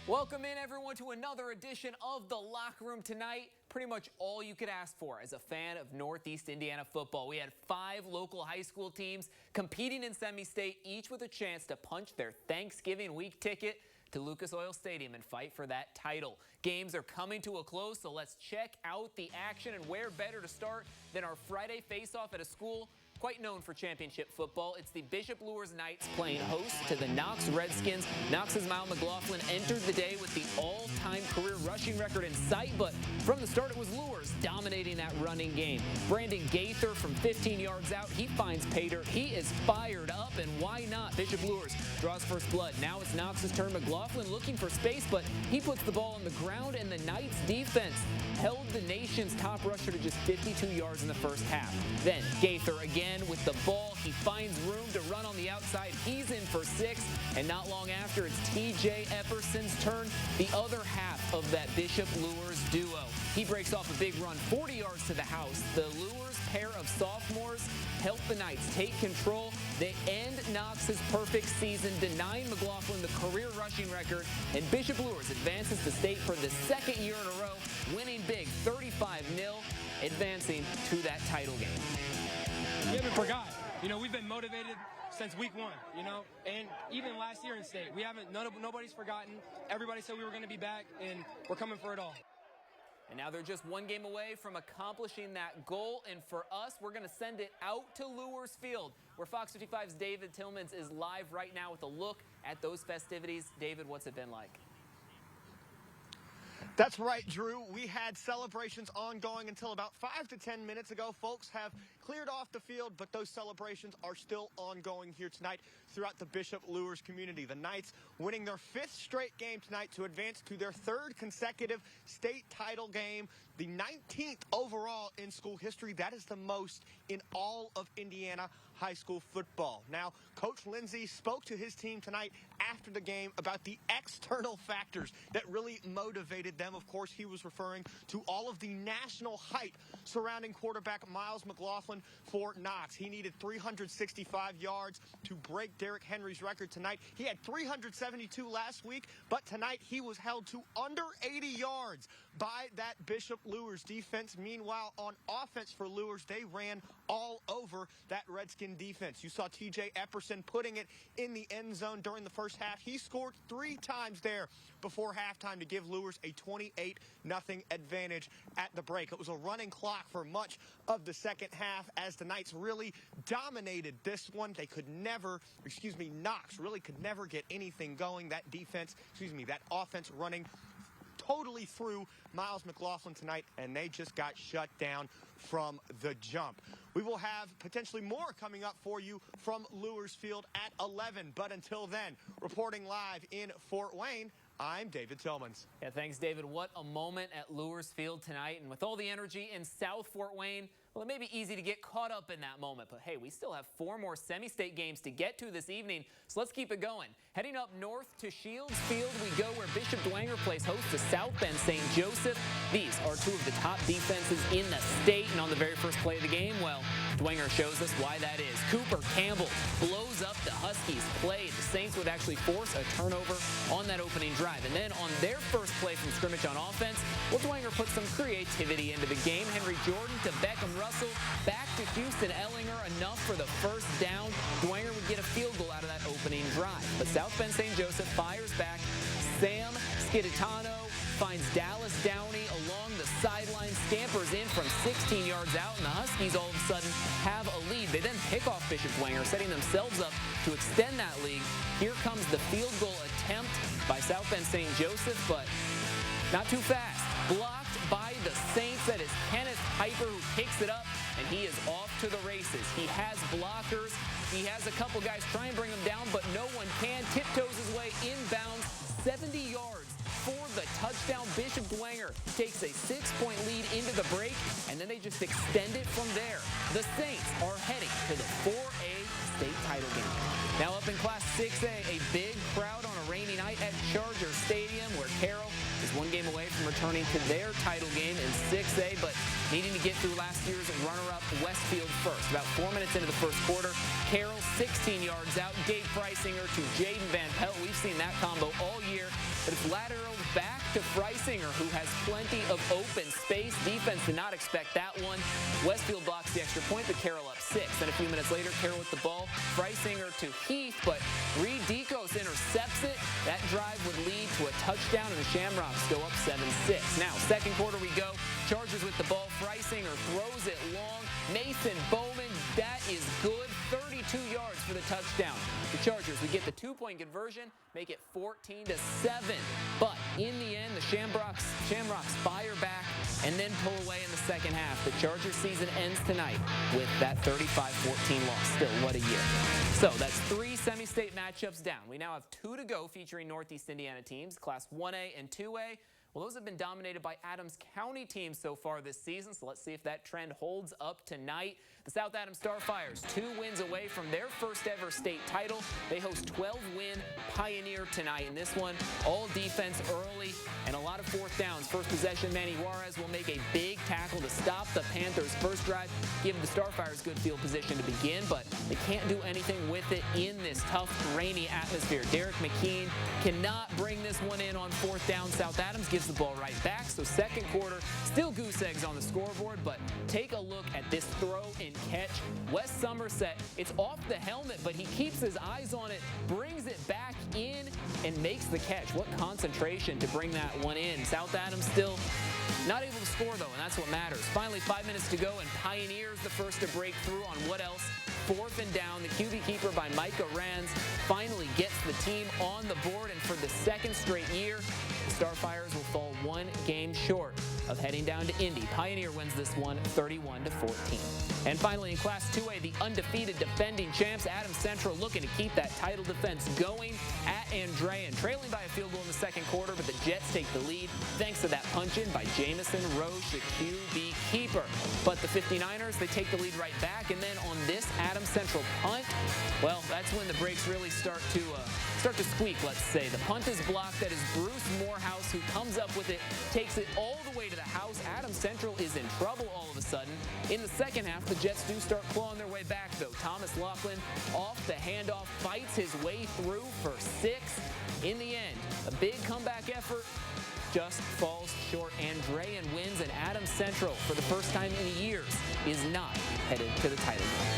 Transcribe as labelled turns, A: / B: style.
A: Welcome in, everyone, to another edition of The Locker Room tonight. Pretty much all you could ask for as a fan of Northeast Indiana football. We had 5 local high school teams competing in semi-state, each with a chance to punch their Thanksgiving week ticket to Lucas Oil Stadium and fight for that title. Games are coming to a close, so let's check out the action. And where better to start than our Friday face-off at a school quite known for championship football. It's the Bishop Luers Knights playing host to the Knox Redskins. Knox's Miles McLaughlin entered the day with the all-time career rushing record in sight, but from the start it was Luers dominating that running game. Brandon Gaither from 15 yards out, he finds Pater. He is fired up, and why not? Bishop Luers draws first blood. Now it's Knox's turn. McLaughlin looking for space, but he puts the ball on the ground, and the Knights defense held the nation's top rusher to just 52 yards in the first half. Then Gaither again with the ball. He finds room to run on the outside. He's in for 6, and not long after, it's T.J. Epperson's turn, the other half of that Bishop Luers duo. He breaks off a big run, 40 yards to the house. The Luers pair of sophomores help the Knights take control. They end Knox's perfect season, denying McLaughlin the career rushing record, and Bishop Luers advances to state for the second year in a row, winning big 35-0, advancing to that title game.
B: We haven't forgot. We've been motivated since week 1, and even last year in state. Nobody's forgotten. Everybody said we were going to be back, and we're coming for it all.
A: And now they're just one game away from accomplishing that goal. And for us, we're going to send it out to Luers Field, where Fox 55's David Tillmans is live right now with a look at those festivities. David, what's it been like?
C: That's right, Drew. We had celebrations ongoing until about 5 to 10 minutes ago. Folks have cleared off the field, but those celebrations are still ongoing here tonight throughout the Bishop Luers community. The Knights winning their 5th straight game tonight to advance to their 3rd consecutive state title game, the 19th overall in school history. That is the most in all of Indiana high school football. Now, Coach Lindsay spoke to his team tonight after the game about the external factors that really motivated them. Of course, he was referring to all of the national hype surrounding quarterback Miles McLaughlin for Knox. He needed 365 yards to break Derrick Henry's record tonight. He had 372 last week, but tonight he was held to under 80 yards by that Bishop Luers defense. Meanwhile, on offense for Luers, they ran all over that Redskin defense. You saw T.J. Epperson putting it in the end zone during the first half. He scored 3 times there before halftime to give Luers a 28-0 advantage at the break. It was a running clock for much of the second half as the Knights really dominated this one. They could never, Knox really could never get anything going. That that offense running totally through Miles McLaughlin tonight, and they just got shut down from the jump. We will have potentially more coming up for you from Luers Field at 11, but until then, reporting live in Fort Wayne, I'm David Tillmans.
A: Yeah, thanks, David. What a moment at Luers Field tonight, and with all the energy in South Fort Wayne, well, it may be easy to get caught up in that moment, but hey, we still have 4 more semi-state games to get to this evening, so let's keep it going. Heading up north to Shields Field we go, where Bishop Dwenger plays host to South Bend St. Joseph. These are 2 of the top defenses in the state, and on the very first play of the game, well, Dwenger shows us why that is. Cooper Campbell blows up the Huskies' play. The Saints would actually force a turnover on that opening drive, and then on their first play from scrimmage on offense, well, Dwenger put some creativity into the game. Henry Jordan to Beckham Russell, back to Houston Ellinger, enough for the first down. Dwenger would get a field goal out of that opening drive. But South Bend St. Joseph fires back. Sam Skiditano finds Dallas Downey along the sideline, scampers in from 16 yards out, and the Huskies all of a sudden have a lead. They then pick off Bishop Dwenger, setting themselves up to extend that lead. Here comes the field goal attempt by South Bend St. Joseph, but not too fast. Blocked by the Saints. That is Kenneth Piper who picks it up, and he is off to the races. He has blockers. He has a couple guys try and bring him down, but no one can. Tiptoes his way inbounds, 70 yards for the touchdown. Bishop Dwenger takes a 6-point lead into the break, and then they just extend it from there. The Saints are heading to the 4A state title game. Now up in Class 6A, a big crowd on a rainy night at Charger Stadium, where Carroll is 1 game away from returning to their title game in 6A, but needing to get through last year's runner-up Westfield first. About 4 minutes into the first quarter, Carroll 16 yards out. Gabe Freisinger to Jaden Van Pelt. We've seen that combo all year, but it's lateraled back to Freisinger, who has plenty of open space. Defense did not expect that one. Westfield blocks the extra point, but Carroll up 6. Then a few minutes later, Carroll with the ball. Freisinger to Heath, but Reed Decos intercepts it. That drive would lead to a touchdown, and the Shamrocks go up 7-6. Now, second quarter we go. Chargers with the ball. Freisinger throws it long. Mason Bowman, that is good. 32 yards for the touchdown. The Chargers would get the 2-point conversion, make it 14-7. But in the end, the Shamrocks fire back and then pull away in the second half. The Chargers season ends tonight with that 35-14 loss. Still, what a year. So that's 3 semi-state matchups down. We now have 2 to go featuring Northeast Indiana teams, Class 1A and 2A. Well, those have been dominated by Adams County teams so far this season, so let's see if that trend holds up tonight. The South Adams Starfires, 2 wins away from their first ever state title. They host 12-win Pioneer tonight. In this one, all defense early and a lot of fourth downs. First possession, Manny Juarez will make a big tackle to stop the Panthers' first drive, give the Starfires good field position to begin, but they can't do anything with it in this tough, rainy atmosphere. Derek McKean cannot bring this one in on fourth down. South Adams gives the ball right back, so second quarter, still goose eggs on the scoreboard, but take a look at this throw and catch. Wes Somerset, it's off the helmet, but he keeps his eyes on it, brings it back in, and makes the catch. What concentration to bring that one in. South Adams still not able to score, though, and that's what matters. Finally, 5 minutes to go, and Pioneers the first to break through on what else? Fourth and down. The QB keeper by Micah Rands finally gets the team on the board, and for the second straight year, the Starfires will fall 1 game short of heading down to Indy. Pioneer wins this one 31-14. And finally, in Class 2A, the undefeated defending champs, Adams Central, looking to keep that title defense going at Andrean. Trailing by a field goal in the second quarter, but the Jets take the lead thanks to that punch-in by Jamison Roche, the QB keeper. But the 59ers, they take the lead right back, and then on this Adams Central punt, well, that's when the brakes really start to squeak, let's say. The punt is blocked. That is Bruce Morehouse who comes up with it, takes it all the way to the house. Adams Central is in trouble all of a sudden. In the second half, the Jets do start clawing their way back, though. Thomas Laughlin off the handoff, fights his way through for 6. In the end, a big comeback effort just falls short. Andrean wins, and Adams Central, for the first time in years, is not headed to the title game.